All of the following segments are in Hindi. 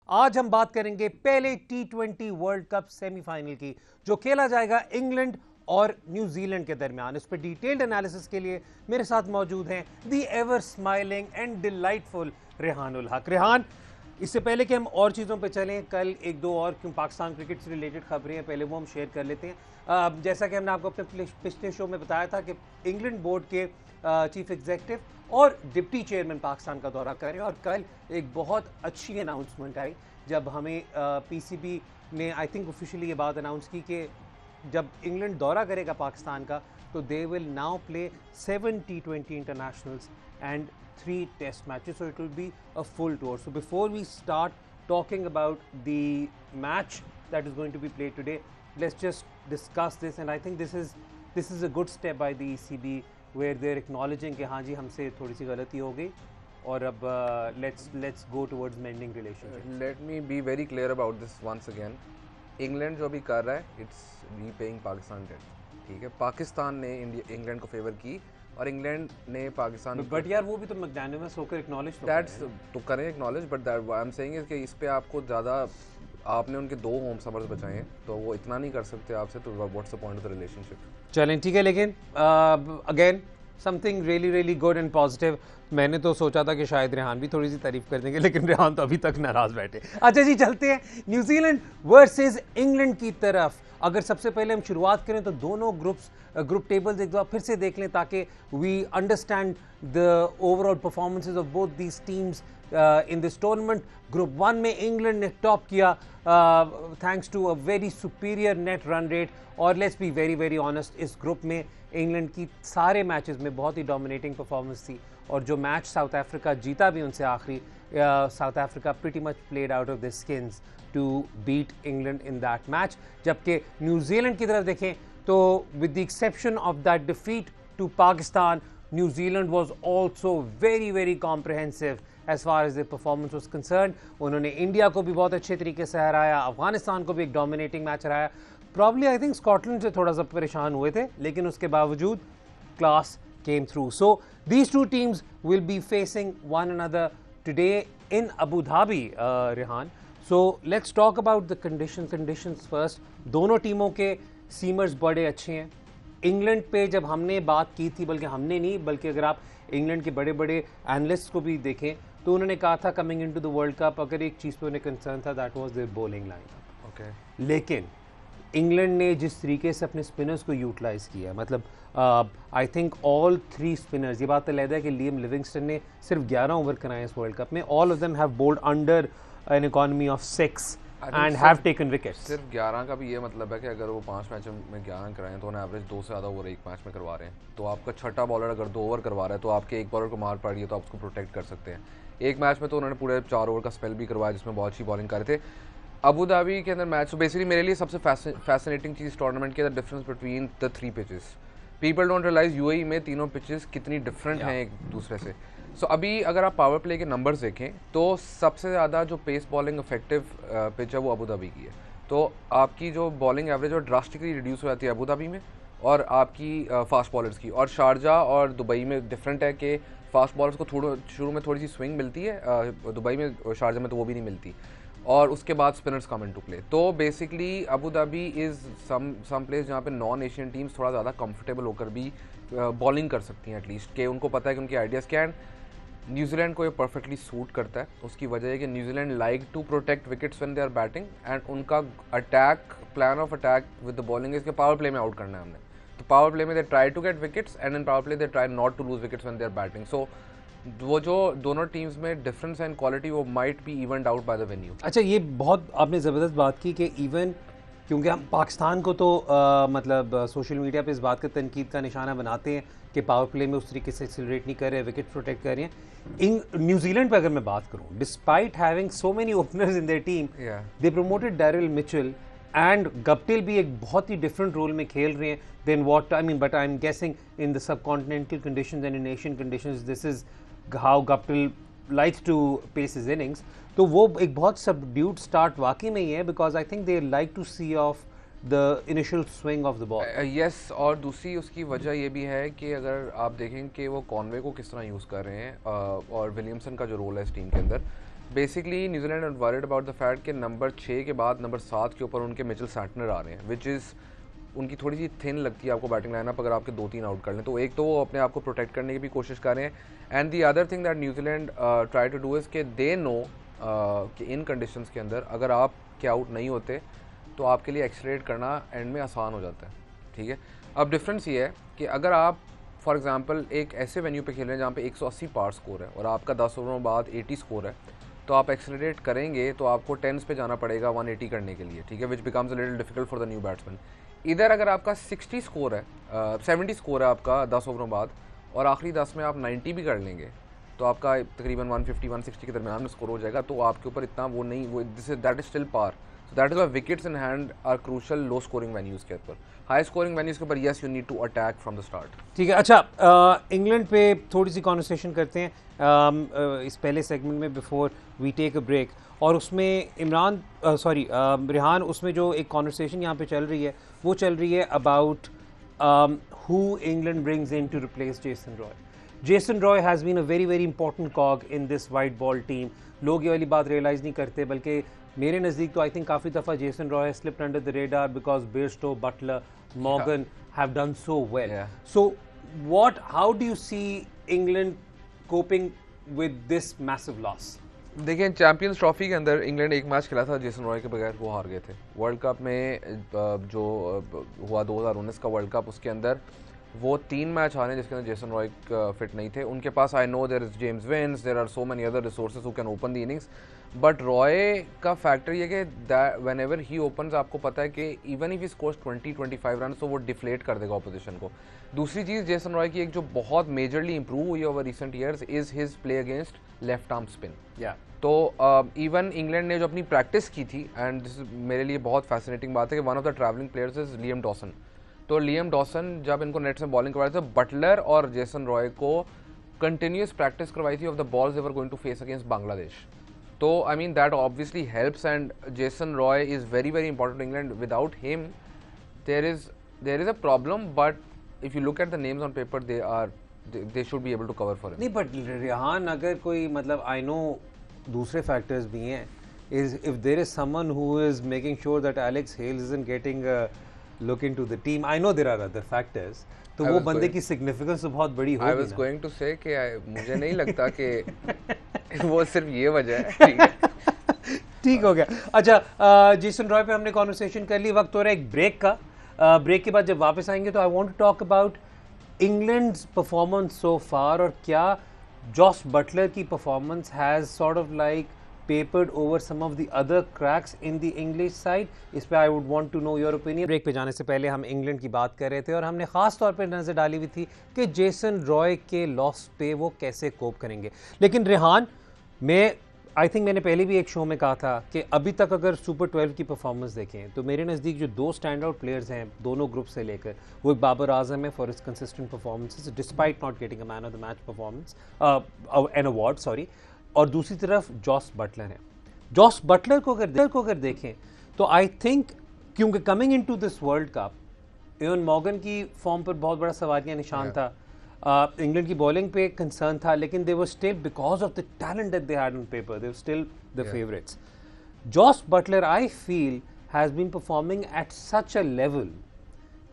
आज हम बात करेंगे पहले टी20 वर्ल्ड कप सेमीफाइनल की, जो खेला जाएगा इंग्लैंड और न्यूजीलैंड के दरमियान। इस पर डिटेल्ड एनालिसिस के लिए मेरे साथ मौजूद हैं दी ever smiling and delightful Rehanul हक। रेहान, इससे पहले कि हम और चीज़ों पे चलें, कल एक दो और क्यों पाकिस्तान क्रिकेट से रिलेटेड खबरें हैं, पहले वो हम शेयर कर लेते हैं। जैसा कि हमने आपको अपने पिछले शो में बताया था कि इंग्लैंड बोर्ड के चीफ एग्जीक्यूटिव और डिप्टी चेयरमैन पाकिस्तान का दौरा करें, और कल एक बहुत अच्छी अनाउंसमेंट आई जब हमें पीसीबी ने आई थिंक ऑफिशियली ये बात अनाउंस की कि जब इंग्लैंड दौरा करेगा पाकिस्तान का तो they will now play 7 T20 internationals and 3 test matches, so it will be a full tour. So before we start talking about the match that is going to be played today, let's just discuss this, and I think this is a good step by the ECB where they're acknowledging कि हाँ जी हमसे थोड़ी सी गलती हो गई और अब let's go towards mending relationship. Let me be very clear about this once again. England जो भी कर रहा है इट्स रीपेइंग पाकिस्तान डेट, ठीक है। पाकिस्तान ने इंग्लैंड को फेवर की और इंग्लैंड ने पाकिस्तान बट यार वो भी तो मैग्नानिमस होकर एक्नॉलेज तो करें acknowledge, but that I am saying is कि इस पे आपको ज़्यादा आपने उनके 2 होम समर्स बचाए हैं तो वो इतना नहीं कर सकते आपसे, तो what's the point of the relationship. चलें ठीक है, लेकिन again something really good and positive. मैंने तो सोचा था कि शायद रेहान भी थोड़ी सी तारीफ कर देंगे, लेकिन रेहान तो अभी तक नाराज बैठे। अच्छा जी, चलते हैं न्यूजीलैंड वर्सेस इंग्लैंड की तरफ। अगर सबसे पहले हम शुरुआत करें तो दोनों ग्रुप टेबल्स एक बार फिर से देख लें ताकि we understand the overall performances of both these teams in this tournament. Group 1 में इंग्लैंड ने टॉप किया thanks to a very superior net run rate, और लेट्स बी वेरी ऑनेस्ट, इस ग्रुप में इंग्लैंड की सारे मैचेस में बहुत ही डोमिनेटिंग परफॉर्मेंस थी, और जो मैच साउथ अफ्रीका जीता भी उनसे आखिरी, South Africa pretty much played out of the skins to beat England in that match. जबकि न्यूजीलैंड की तरफ देखें तो with the exception of that defeat to Pakistan, New Zealand was also very comprehensive as far as the performance was concern. उन्होंने इंडिया को भी बहुत अच्छे तरीके से हराया, अफगानिस्तान को भी एक डोमिनेटिंग मैच हराया। प्रॉब्ली आई थिंक स्कॉटलैंड से थोड़ा सा परेशान हुए थे, लेकिन उसके बावजूद class came through. So these two teams will be facing one another today in Abu Dhabi, Rehan. So let's talk about the conditions first. दोनों टीमों के सीमर्स बड़े अच्छे हैं। इंग्लैंड पे जब हमने बात की थी, बल्कि हमने नहीं बल्कि अगर आप इंग्लैंड के बड़े एनालिस्ट को भी देखें तो उन्होंने कहा था coming into the world cup अगर एक चीज़ पे उन्हें कंसर्न था that was their bowling lineup. Okay, लेकिन इंग्लैंड ने जिस तरीके से अपने स्पिनर्स को यूटिलाइज़ किया, मतलब आई थिंक ऑल 3 स्पिनर्स, ये बात तो लहदा है कि लियम लिविंगस्टन ने सिर्फ 11 ओवर कराए इस वर्ल्ड कप में, all of them have bowled under an economy of 6 and have taken wickets. सिर्फ 11 का भी ये मतलब है कि अगर वो 5 मैचों में 11 कराएं तो उन्हें एवरेज 2 से ज़्यादा ओवर एक मैच में करवा रहे हैं, तो आपका छठा बॉलर अगर 2 ओवर करवा रहा है तो आपके एक बॉलर को मार पड़ रही है तो आप उसको प्रोटेक्ट कर सकते हैं। एक मैच में तो उन्होंने पूरे 4 ओवर का स्पेल भी करवाया जिसमें बहुत अच्छी बॉलिंग कर रहे थे। अबू धाबी के अंदर मैच, तो बेसिकली मेरे लिए सबसे फैसिनेटिंग चीज़ टूर्नामेंट के अंदर difference between the 3 pitches. People don't realise UAE में तीनों पिचेस कितनी डिफरेंट हैं एक दूसरे से। सो अभी अगर आप पावर प्ले के नंबर्स देखें तो सबसे ज़्यादा जो पेस बॉलिंग इफेक्टिव पिच है वो अबू धाबी की है, तो आपकी जो बॉलिंग एवरेज वो ड्रास्टिकली रिड्यूस हो जाती है अबू धाबी में, और आपकी फास्ट बॉलर्स की। और शारजा और दुबई में डिफरेंट है कि फास्ट बॉलर्स को शुरू में थोड़ी सी स्विंग मिलती है दुबई में, शारजा में तो वो भी नहीं मिलती, और उसके बाद स्पिनर्स कम इनटू प्ले। तो basically Abu Dhabi is some place जहाँ पे नॉन एशियन टीम्स थोड़ा ज़्यादा कंफर्टेबल होकर भी बॉलिंग कर सकती हैं एटलीस्ट, कि उनको पता है कि उनके आइडियाज़ क्या हैं। न्यूजीलैंड को ये परफेक्टली सूट करता है, उसकी वजह है कि New Zealand like to protect wickets when they are batting, and उनका plan of attack with the bowling इसके पावर प्ले में आउट करना है हमने। तो पावर प्ले में they try to get wickets and in power play they try not to lose wickets when they are batting. So वो जो दोनों टीम्स में डिफरेंस है इन क्वालिटी वो might be evened out by the venue. अच्छा, ये बहुत आपने ज़बरदस्त बात की कि इवन क्योंकि हम पाकिस्तान को तो मतलब सोशल मीडिया पे इस बात का तनकीद का निशाना बनाते हैं कि पावर प्ले में उस तरीके से एक्सिलरेट नहीं कर रहे, विकेट प्रोटेक्ट कर रहे हैं। न्यूजीलैंड पे अगर मैं बात करूं, despite having so many openers in their team, they promoted Daryl Mitchell and Guptill भी एक बहुत ही डिफरेंट रोल में खेल रहे हैं then what I mean, but I am guessing in the subcontinental conditions and in Asian conditions this is how Guptill likes to pace his innings. तो वो एक बहुत subdued start वाकई में ही है because I think they like to see off the initial swing of the ball. Yes, और दूसरी उसकी वजह ये भी है कि अगर आप देखें कि वो कॉनवे को किस तरह यूज़ कर रहे हैं और विलियमसन का जो रोल है इस टीम के अंदर, basically New Zealand are worried about the fact कि नंबर 6 के बाद नंबर 7 के ऊपर उनके मिचेल सैंटनर आ रहे हैं, विच इज़ उनकी थोड़ी सी थिन लगती है आपको बैटिंग लाइनअप अगर आपके 2-3 आउट कर लें। तो एक तो वो अपने आप को प्रोटेक्ट करने की भी कोशिश कर रहे हैं, and the other thing that New Zealand try to do is कि दे नो कि इन कंडीशंस के अंदर अगर आप के आउट नहीं होते तो आपके लिए एक्सलेट करना एंड में आसान हो जाता है, ठीक है। अब डिफरेंस ये है कि अगर आप फॉर एग्जांपल एक ऐसे वेन्यू पे खेल रहे हैं जहाँ पे 180 पार स्कोर है और आपका 10 ओवरों बाद 80 स्कोर है, तो आप एक्सलरेट करेंगे तो आपको 10s पे जाना पड़ेगा 180 करने के लिए, ठीक है, which becomes a little difficult for the new batsman. इधर अगर आपका 60 स्कोर है 70 स्कोर है आपका 10 ओवरों बाद और आखिरी 10 में आप 90 भी कर लेंगे तो आपका तकरीबन 150-160 के दरमियान में स्कोर हो जाएगा। तो आपके ऊपर इतना वो नहीं, वो that is still par. So that is why wickets in hand are crucial low scoring venues के ऊपर। हाई स्कोरिंग वेन्यूज़ के ऊपर yes you need to attack from the start. ठीक है। अच्छा, इंग्लैंड पे थोड़ी सी कॉन्वर्सेशन करते हैं इस पहले सेगमेंट में before we take a break, और उसमें रेहान, उसमें जो एक कॉन्वर्सेशन यहाँ पे चल रही है वो चल रही है about who England brings in to replace Jason Roy. Jason Roy has been a very very important cog in this white ball team. लोग ये वाली बात रियलाइज़ नहीं करते, बल्कि मेरे नज़दीक तो आई थिंक काफ़ी दफ़ा Jason Roy slipped under the radar because Bairstow, Buttler, Morgan have done so well. Yeah. So how do you see England coping with this massive loss? देखिए, चैंपियंस ट्रॉफी के अंदर इंग्लैंड एक मैच खेला था जेसन रॉय के बगैर, वो हार गए थे। वर्ल्ड कप में जो हुआ 2019 का वर्ल्ड कप, उसके अंदर वो 3 मैच हारे जिसके अंदर जेसन रॉय फिट नहीं थे। उनके पास I know there is James Vince, there are so many other resources who can open the innings, but Roy का फैक्टर ये कि व्हेन एवर ही ओपन्स आपको पता है कि even if he scores 20-25 run तो वो डिफ्लेट कर देगा ऑपोजिशन को। दूसरी चीज़ जेसन रॉय की एक जो बहुत मेजरली इंप्रूव हुई है over recent years is his play against left arm spin. तो इवन इंग्लैंड ने जो अपनी प्रैक्टिस की थी, एंड दिस मेरे लिए बहुत फैसिनेटिंग बात है कि one of the travelling players is Liam Dawson. तो लियम डॉसन जब इनको नेट से बॉलिंग करवाए थे, बटलर और जेसन रॉय को कंटिन्यूस प्रैक्टिस करवाई थी of the balls they were going to face against Bangladesh. तो I mean that obviously helps, and Jason Roy is very very important England. Without him there is a problem, but if you look at the names on paper they should be able to cover for him. नहीं, बट रेहान, अगर कोई मतलब आई नो दूसरे फैक्टर्स भी हैं, is if there is someone who is making sure that Alex Hales isn't getting look into the team, I know there are other factors, तो वो बंदे की सिग्निफिकेंस तो बहुत बड़ी होगी। आई वाज गोइंग टू से कि मुझे नहीं लगता कि वो सिर्फ ये वजह है। ठीक है, ठीक हो गया। अच्छा, जेसन रॉय पे हमने कॉन्वर्सेशन कर ली, वक्त हो रहा है एक ब्रेक का। ब्रेक के बाद जब वापस आएंगे तो I want to talk about England's performance so far, और क्या जॉस बटलर की performance has sort of like peppered over some of the other cracks in the English side. इस पे I would want to know your opinion. Break पे जाने से पहले हम इंग्लैंड की बात कर रहे थे और हमने खास तौर पे नज़र डाली हुई थी कि जेसन रॉय के लॉस पे वो कैसे कोप करेंगे। लेकिन रेहान, आई थिंक मैंने पहले भी एक शो में कहा था कि अभी तक अगर सुपर 12 की परफॉर्मेंस देखें तो मेरे नज़दीक जो 2 स्टैंड आउट प्लेयर्स हैं दोनों ग्रुप से लेकर, वो एक बाबर आजम है for his consistent performances despite not getting a man of the match performance an award, sorry, और दूसरी तरफ जॉस बटलर है। जॉस बटलर को अगर देखें तो आई थिंक, क्योंकि coming into this world cup even Morgan की फॉर्म पर बहुत बड़ा सवालिया निशान था, इंग्लैंड की बॉलिंग पे कंसर्न था, लेकिन they were still because of the talent that they had on paper they were still the favourites. Jos Buttler I feel has been performing at such a level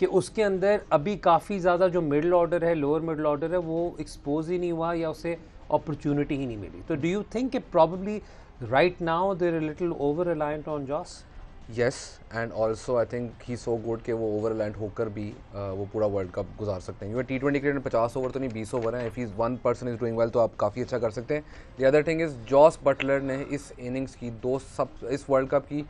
कि उसके अंदर अभी काफ़ी ज़्यादा जो मिडल ऑर्डर है, लोअर मिडल ऑर्डर है, वो एक्सपोज ही नहीं हुआ या उसे अपॉर्चुनिटी ही नहीं मिली। तो do you think probably right now they're a little over reliant on Joss? Yes, and also I think he's so good कि वो over reliant होकर भी वो पूरा वर्ल्ड कप गुजार सकते हैं। क्योंकि T20 क्रिकेट में 50 ओवर तो नहीं 20 ओवर हैं। If he one person is doing well तो आप काफ़ी अच्छा कर सकते हैं। The other thing is Jos Buttler ने इस इनिंग्स की इस वर्ल्ड कप की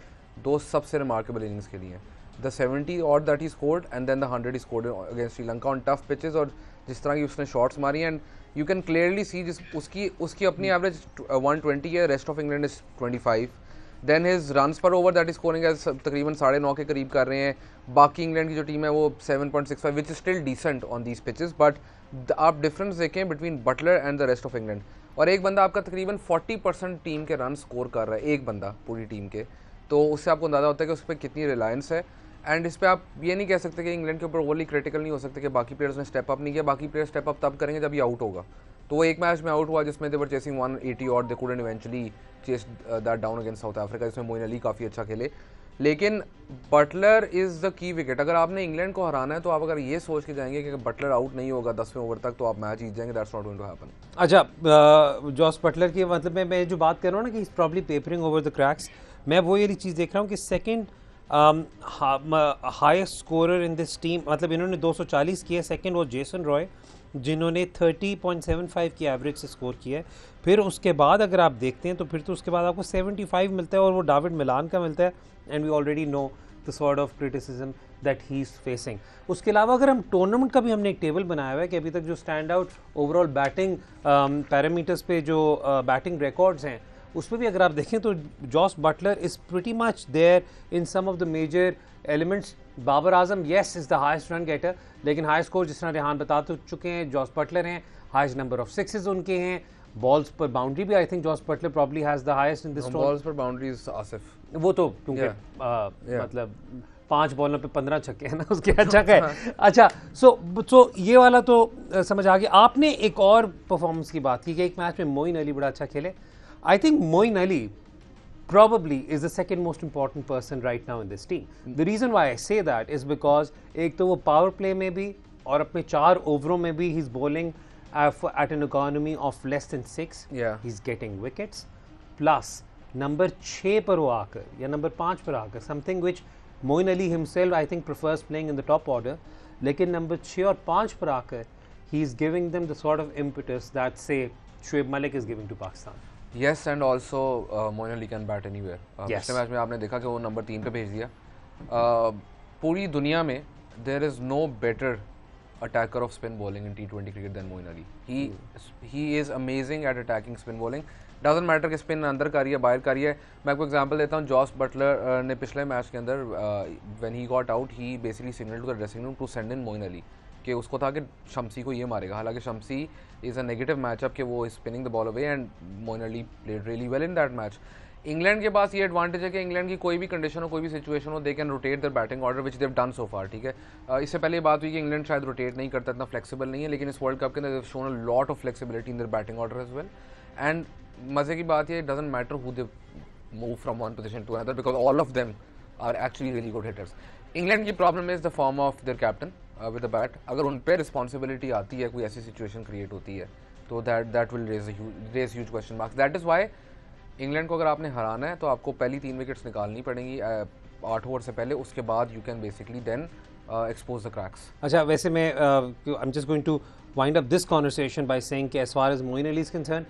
2 सबसे रिमार्केबल इनिंग्स खेली हैं। The 70 odd that he scored and then the 100 he scored against Sri Lanka on tough pitches, और जिस तरह की उसने शॉट्स मारी, and you can clearly see उसकी अपनी एवरेज 120 है, rest of England is 25। Then his runs per over that is scoring तकरीबन 9.5 के करीब कर रहे हैं। बाकी इंग्लैंड की जो टीम है वो 7.65 which is still decent on these pitches, but आप डिफरेंस देखें between Buttler and the rest of England. और एक बंदा आपका तकरीबन 40% टीम के रन स्कोर कर रहा है, एक बंदा पूरी टीम के, तो उससे आपको अंदाजा होता है कि उस पर कितनी रिलायंस है। एंड इस पर आप ये नहीं कह सकते कि इंग्लैंड के ऊपर ओवरली क्रिटिकल नहीं हो सकते कि बाकी प्लेयर्स ने स्टेप अप नहीं किया। बाकी प्लेयर स्टेप अप तब करेंगे जब ये आउट होगा। तो वो एक मैच में आउट हुआ जिसमें दे वर चेसिंग 180 और they couldn't eventually chase that down against South Africa, जिसमें मोइन अली काफ़ी अच्छा खेले। लेकिन Buttler is the key wicket. अगर आपने इंग्लैंड को हराना है तो आप अगर ये सोच के जाएंगे कि बटलर आउट नहीं होगा 10वें ओवर तक तो आप मैच जीत जाएंगे, that's not going to happen. अच्छा, जॉस बटलर की मतलब मैं जो बात कर रहा हूँ ना कि is probably papering over the cracks, मैं वो ये चीज़ देख रहा हूँ कि second highest scorer in this team, मतलब इन्होंने 240 किया, सेकंड वो जेसन रॉय जिन्होंने 30.75 की एवरेज से स्कोर किया है। फिर उसके बाद अगर आप देखते हैं तो फिर तो उसके बाद आपको 75 मिलता है और वो डेविड मिलान का मिलता है, and we already know the sort of criticism that he is facing. उसके अलावा अगर हम टूर्नामेंट का भी हमने एक टेबल बनाया हुआ है कि अभी तक जो stand out overall batting parameters पे जो बैटिंग रिकॉर्ड्स हैं उस पर भी अगर आप देखें तो Jos Buttler is pretty much there in some of the major elements. Babar Azam yes is the highest run getter, लेकिन हाई स्कोर जिस तरह रेहान बता तो चुके हैं जॉस बटलर हैं, हाईएस्ट नंबर ऑफ सिक्सेस उनके हैं, बॉल्स पर बाउंड्री भी I think Jos Buttler probably has the highest in this. Balls per boundaries Asif, वो तो क्योंकि मतलब 5 बॉलों पे 15 छक्के हैं ना उसके, अच्छा का है। अच्छा, सो ये वाला तो समझ आ गया। आपने एक और परफॉर्मेंस की बात की कि एक मैच में मोइन अली बड़ा अच्छा खेले। I think Moeen Ali probably is the second most important person right now in this team. The reason why I say that is because एक तो वो पावर प्ले में भी और अपने 4 ओवरों में भी he's bowling at an economy of less than 6. Yeah. He's getting wickets. Plus number 6 पर वो आकर या नंबर 5 पर आकर, something which Moeen Ali himself I think prefers playing in the top order, लेकिन नंबर 6 और 5 पर आकर he is giving them the sort of impetus that say Shoaib Malik is giving to Pakistan. Yes and also Moeen Ali can bat anywhere. पिछले मैच में आपने देखा कि वो नंबर 3 पे भेज दिया। पूरी दुनिया में there is no better attacker of spin bowling in T20 cricket than Moeen Ali. He is amazing at attacking spin bowling. Doesn't matter कि स्पिन अंदर का रही है बाहर का रही है। मैं आपको एग्जांपल देता हूँ, जॉस बटलर ने पिछले मैच के अंदर when he got out he basically signal to the dressing room to send in Moeen Ali कि उसको था कि शम्सी को ये मारेगा। हालांकि Shamsi is a negative matchup कि वो spinning the ball away and Moeen Ali played really well in that match. England के पास ये एडवांटेज है कि इंग्लैंड की कोई भी कंडीशन हो, कोई भी सिचुएशन हो, they can rotate their batting order which they've done so far. ठीक है, इससे पहले ये बात हुई कि इंग्लैंड शायद रोटेट नहीं करता, इतना फ्लेक्सिबल नहीं है, लेकिन इस वर्ल्ड कप के अंदर shown a lot of flexibility in their batting order as well. And मजे की बात ये doesn't matter who they move from one position to another because all of them are actually really good hitters. England की problem is the form of their captain with the bat. अगर उन पर रिस्पॉन्सिबिलिटी आती है, कोई ऐसी सिचुएशन क्रिएट होती है तो that will raise huge question marks. That is why England को अगर आपने हराना है तो आपको पहली 3 विकेट्स निकालनी पड़ेंगी 8 ओवर से पहले। उसके बाद you can basically then expose the cracks. अच्छा, वैसे मैं I am just going to wind up this conversation by saying कि as far as Moeen Ali is concern,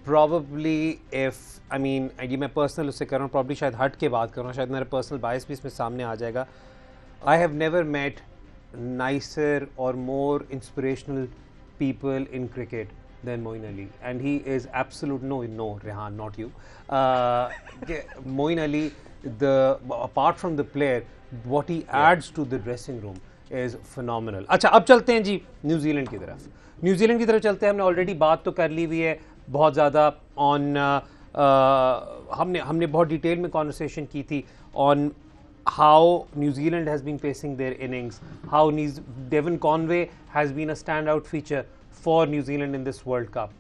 probably if I mean ये मैं पर्सनल उससे कर रहा हूँ, प्रॉबली शायद हट के बात कर रहा हूँ, शायद मेरा पर्सनल बायस भी इसमें सामने आ जाएगा। I have never met nicer or more inspirational people in cricket than Moeen Ali, and he is absolute no Rehan, not you. Moeen Ali, apart from the player, what he adds to the dressing room is phenomenal. अच्छा, अब चलते हैं जी न्यूजीलैंड की तरफ। न्यूजीलैंड की तरफ चलते हैं। हमने ऑलरेडी बात तो कर ली हुई है बहुत ज़्यादा ऑन हमने बहुत डिटेल में कॉन्वर्सेशन की थी on how New Zealand has been facing their innings, how Devon Conway has been a standout feature for New Zealand in this World Cup.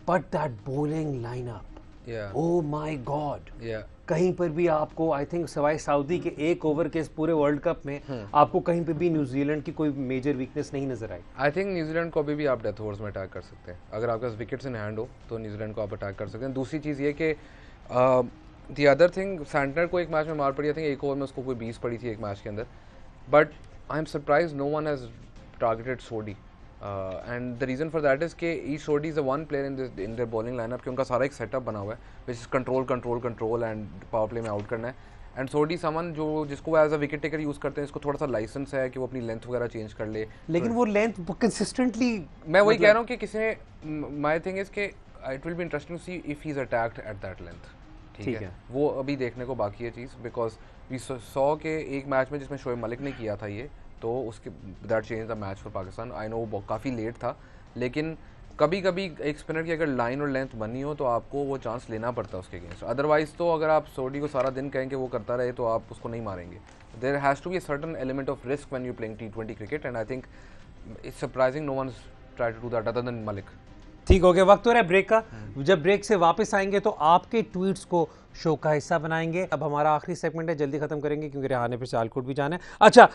But that bowling lineup, oh my God, कहीं पर भी आपको आई थिंक सवाई सऊदी के 1 ओवर के इस पूरे वर्ल्ड कप में आपको कहीं पर भी न्यूजीलैंड की कोई मेजर वीकनेस नहीं नजर आई। आई थिंक न्यूजीलैंड को अभी भी आप डेथ ओवर्स में अटैक कर सकते हैं। अगर आपके पास विकेट्स इन हैंड हो तो न्यूजीलैंड को आप अटैक कर सकते हैं। दूसरी चीज़ ये कि दी अदर थिंग, सैंटनर को एक मैच में मार पड़ी, आई थिंक 1 ओवर में उसको कोई 20 पड़ी थी एक मैच के अंदर। But I am surprise no one has targeted Sodhi and the reason for that is कि each Sodhi is a one player in their bowling lineup कि उनका सारा एक सेटअप बना हुआ है which is control and power play में आउट करना है। एंड सोडी समन जिसको वो as a wicket taker use करते हैं, इसको थोड़ा सा लाइसेंस है कि वो अपनी लेंथ वगैरह चेंज कर ले, लेकिन वो लेंथ कंसिस्टेंटली, मैं वही कह रहा हूँ कि किसी ने, माई थिंग इज़ कि it will be interesting to see if he is attacked at that length. ठीक है, वो अभी देखने को बाकी है चीज़, बिकॉज वी सॉ के एक मैच में जिसमें शोएब मलिक ने किया था ये, तो उसके that change the match for Pakistan. I know वो काफ़ी लेट था, लेकिन कभी कभी एक स्पिनर की अगर लाइन और लेंथ बनी हो तो आपको वो चांस लेना पड़ता है उसके अगेंस्ट। अदरवाइज तो अगर आप सोडी को सारा दिन कहें कि वो करता रहे तो आप उसको नहीं मारेंगे। There has to be a certain element of risk when you playing T20 cricket, and I think it's surprising no one try to do that other than Malik. ठीक हो गया, वक्त हो रहा है ब्रेक का। जब ब्रेक से वापस आएंगे तो आपके ट्वीट्स को शो का हिस्सा बनाएंगे। अब हमारा आखिरी सेगमेंट है, जल्दी खत्म करेंगे क्योंकि रेहान ने फिर सियालकोट भी जाना है। अच्छा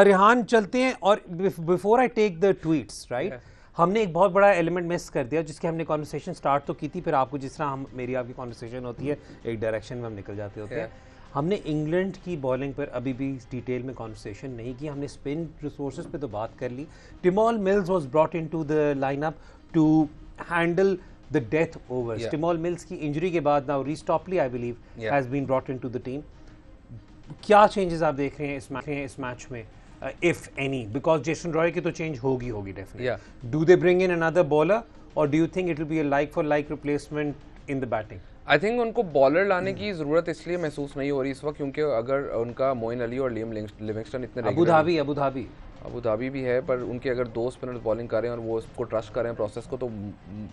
रेहान चलते हैं, और before I take the tweets right, हमने एक बहुत बड़ा एलिमेंट मिस कर दिया जिसकी हमने कॉन्वर्सेशन स्टार्ट तो की थी, फिर आपको जिस तरह हम मेरी आपकी कॉन्वर्सेशन होती है एक डायरेक्शन में हम निकल जाते होते हैं। हमने इंग्लैंड की बॉलिंग पर अभी भी डिटेल में कॉन्वर्सेशन नहीं की। हमने स्पिन रिसोर्सेज पे तो बात कर ली। Tymal Mills was brought into the lineup to handle the death overs. Tymal Mills की इंजरी के बाद now Reece Topley I believe has been brought into the team. क्या चेंजेस आप देख रहे हैं इस मैच में, if any? Because Jason Roy की तो चेंज होगी definitely. Do they bring in another bowler और do you think it will be a like for like replacement in the batting? I think उनको बॉलर लाने की जरूरत इसलिए महसूस नहीं हो रही इस वक्त क्योंकि अगर उनका मोइन अली और लियम लिविंगस्टन इतने अबू धाबी भी है, पर उनके अगर दो स्पिनर्स बॉलिंग कर रहे हैं और वो उसको ट्रस्ट कर रहे हैं प्रोसेस को, तो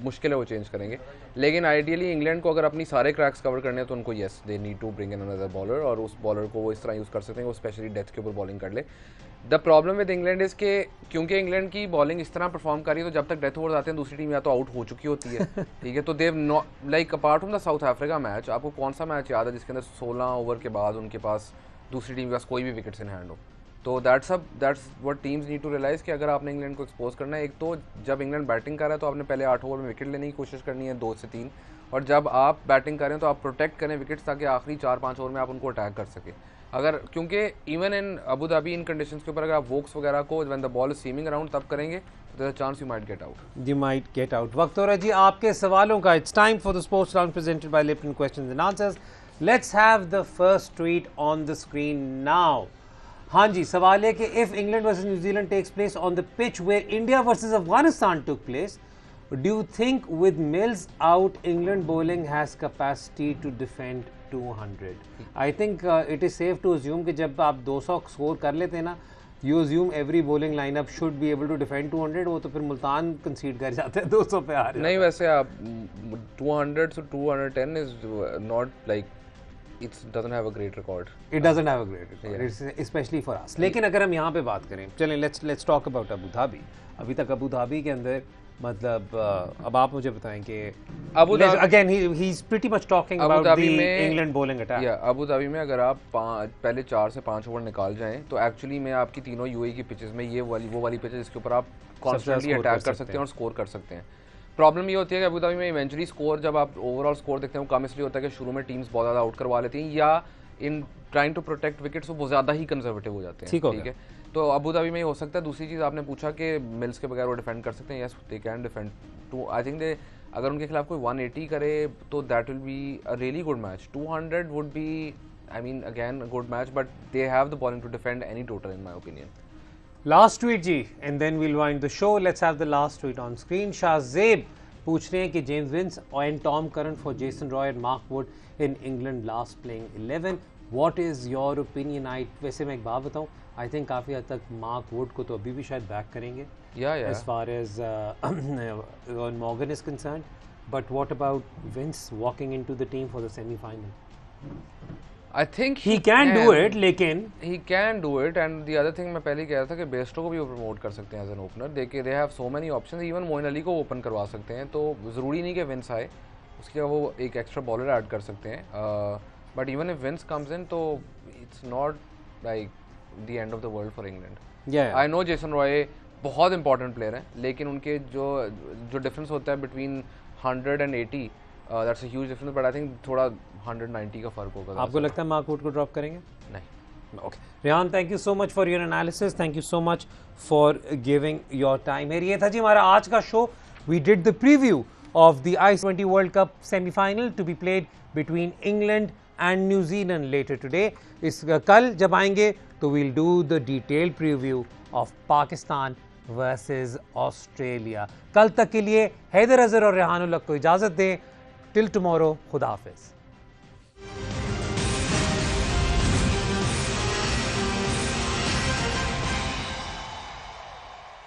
मुश्किल है वो चेंज करेंगे। लेकिन आइडियली इंग्लैंड को अगर अपनी सारे क्रैक्स कवर करने हैं तो उनको yes they need to bring in another bowler, और उस बॉलर को वो इस तरह यूज़ कर सकते हैं वो स्पेशली डेथ के ऊपर बॉलिंग कर ले। The problem with England is के क्योंकि इंग्लैंड की बॉलिंग इस तरह परफॉर्म कर रही है तो जब तक डेथ ओवर्स आते हैं दूसरी टीम या तो आउट हो चुकी होती है, ठीक है। तो they've like apart from the South Africa match, आपको कौन सा मैच याद है जिसके अंदर 16 ओवर के बाद उनके पास दूसरी टीम के पास कोई भी विकेट्स इन हैंड हो? तो that's what teams need to realise कि अगर आपने इंग्लैंड को एक्सपोज करना है, एक तो जब इंग्लैंड बैटिंग कर रहा है तो आपने पहले 8 ओवर में विकेट लेने की कोशिश करनी है 2 से 3, और जब आप बैटिंग करें तो आप प्रोटेक्ट करें विकेट्स ताकि आखिरी 4-5 ओवर में आप उनको अटैक कर सके। अगर क्योंकि even in Abu Dhabi in conditions के ऊपर अगर आप वोक्स वगैरह को when the ball is seeming around तब करेंगे तो there is a chance you might get out. वक्त हो रहा है जी आपके सवालों का। It's time for the sports round presented by Lipton questions and answers. Let's have the first tweet on the screen now. हाँ जी, सवाल है कि if England versus New Zealand takes place on the pitch where India versus Afghanistan took place, do you think with Mills out England bowling has capacity to defend 200? I think it is safe to assume कि जब आप 200 स्कोर कर लेते हैं ना, you assume every bowling lineup should be able to defend 200। वो तो फिर मुल्तान कंसीड कर जाते हैं 200 पे आ रहे नहीं, वैसे आप 200 to 210 is not like it doesn't have a great record. It doesn't have a great record, yeah. Especially for us. लेकिन अगर हम यहाँ पे बात करें, चलें let's talk about Abu Dhabi. अभी तक अबू धाबी के अंदर मतलब अब आप मुझे बताएं कि again he is pretty much talking about the England bowling attack. या अबू धाबी में अगर आप पहले 4 से 5 ओवर निकाल जाएं तो एक्चुअली में आपकी तीनों यूएई की पिचेस में ये वो वाली पिच है जिसके ऊपर आप कॉन्स्टेंटली अटैक कर सकते हैं और स्कोर कर सकते हैं। प्रॉब्लम ये होती है कि अबू धाबी में इवेंचुअली स्कोर जब आप ओवरऑल स्कोर देखते हैं वो कम इसलिए होता है कि शुरू में टीम्स बहुत ज़्यादा आउट करवा लेती हैं या in trying to protect wickets वो बहुत ज़्यादा ही कंजर्वेटिव हो जाते हैं, ठीक है। तो अबू धाबी में ही हो सकता है। दूसरी चीज़ आपने पूछा कि मिल्स के बगैर वो डिफेंड कर सकते हैं, yes they can defend too. I think they अगर उनके खिलाफ कोई 180 करे तो that will be a really good match. 200 would be I mean again a good match, but they have the bowling to defend any total in my opinion. Last tweet जी and then we'll wind the show. Let's have the last tweet on screen. Shahzeb पूछ रहे हैं कि James wins and Tom Curran for Jason Roy and Mark would in England last playing 11, what is your opinion? वैसे मैं एक बात बताऊँ, आई थिंक काफ़ी हद तक मार्क वुड को तो अभी भी शायद बैक करेंगे as far as Morgan is concerned, but what about Vince walking into the team for the semi-final? I think he can do it, लेकिन he can do it, and the other thing मैं पहले कह रहा था कि बेस्टो को भी वो प्रमोट कर सकते हैं एज एन ओपनर। देखिए they have so many options, even Moeen Ali को ओपन करवा सकते हैं, तो ज़रूरी नहीं कि विंस आए, उसके वो एक एक्स्ट्रा बॉलर ऐड कर सकते हैं। But even if Vince comes in तो it's not like the end of the world for England. I know Jason Roy बहुत इंपॉर्टेंट प्लेयर हैं, लेकिन उनके जो डिफरेंस होता है between 100 and 80 that's a huge difference, but I think थोड़ा 190 का फर्क होगा। आपको लगता है मार्क वुड को ड्रॉप करेंगे? नहीं। Okay Rehan, thank you so much for your analysis, thank you so much for giving your time. ये था जी हमारा आज का शो। We did the preview of the I20 world cup semifinal to be played between England and New Zealand later today. कल जब आएंगे तो we'll do the detail preview of Pakistan versus Australia. कल तक के लिए हैदर अजहर और रेहान उल हक को इजाज़त दें। टिल टुमारो, खुदा हाफिज़।